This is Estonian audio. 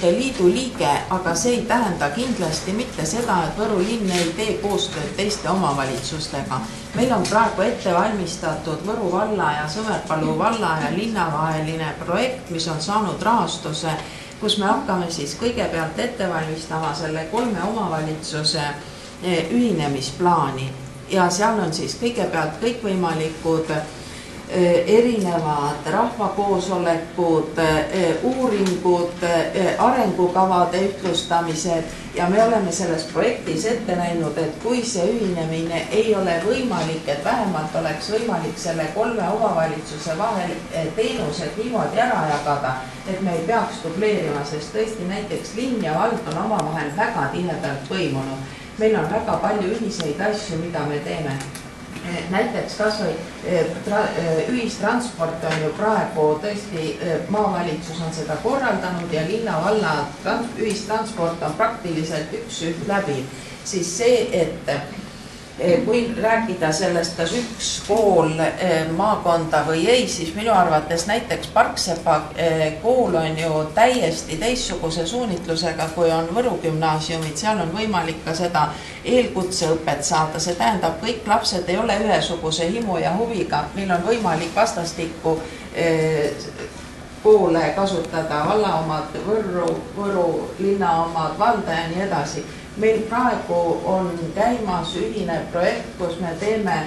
Liidu liige, aga see ei tähenda kindlasti mitte seda, et Võru linn ei tee koostööd teiste omavalitsustega. Meil on praegu ette valmistatud Võru valla ja Sõmerpalu valla ja linna vaheline projekt, mis on saanud rahastuse, kus me hakkame siis kõigepealt ette valmistama selle 3 omavalitsuse ühinemisplaani ja seal on siis kõigepealt kõikvõimalikud erinevad rahvakoosolekud, uuringud, arengukavade ütlustamised ja me oleme selles projektis ette näinud, et kui see ühinemine ei ole võimalik, et vähemalt oleks võimalik selle 3 omavalitsuse vahel teenused niimoodi ära jagada, et me ei peaks dubleerima, sest tõesti näiteks linn ja vald on omavahel väga tihedalt põimunud. Meil on väga palju ühiseid asju, mida me teeme. Näiteks kas või ühistransport on ju praegu tõesti, maavalitsus on seda korraldanud ja linna valla ühistransport on praktiliselt üks läbi. Siis see, et kui rääkida sellest, kas üks kool maakonda või ei, siis minu arvates näiteks Parksepa kool on ju täiesti teistsuguse suunitlusega, kui on Võru gümnaasiumid, seal on võimalik ka seda eelkutseõpet saada, see tähendab, kõik lapsed ei ole ühesuguse himu ja huviga, meil on võimalik vastastikku koole kasutada, valla omad, Võru linna omad, valda ja nii edasi. Meil praegu on käimas ühine projekt, kus me teeme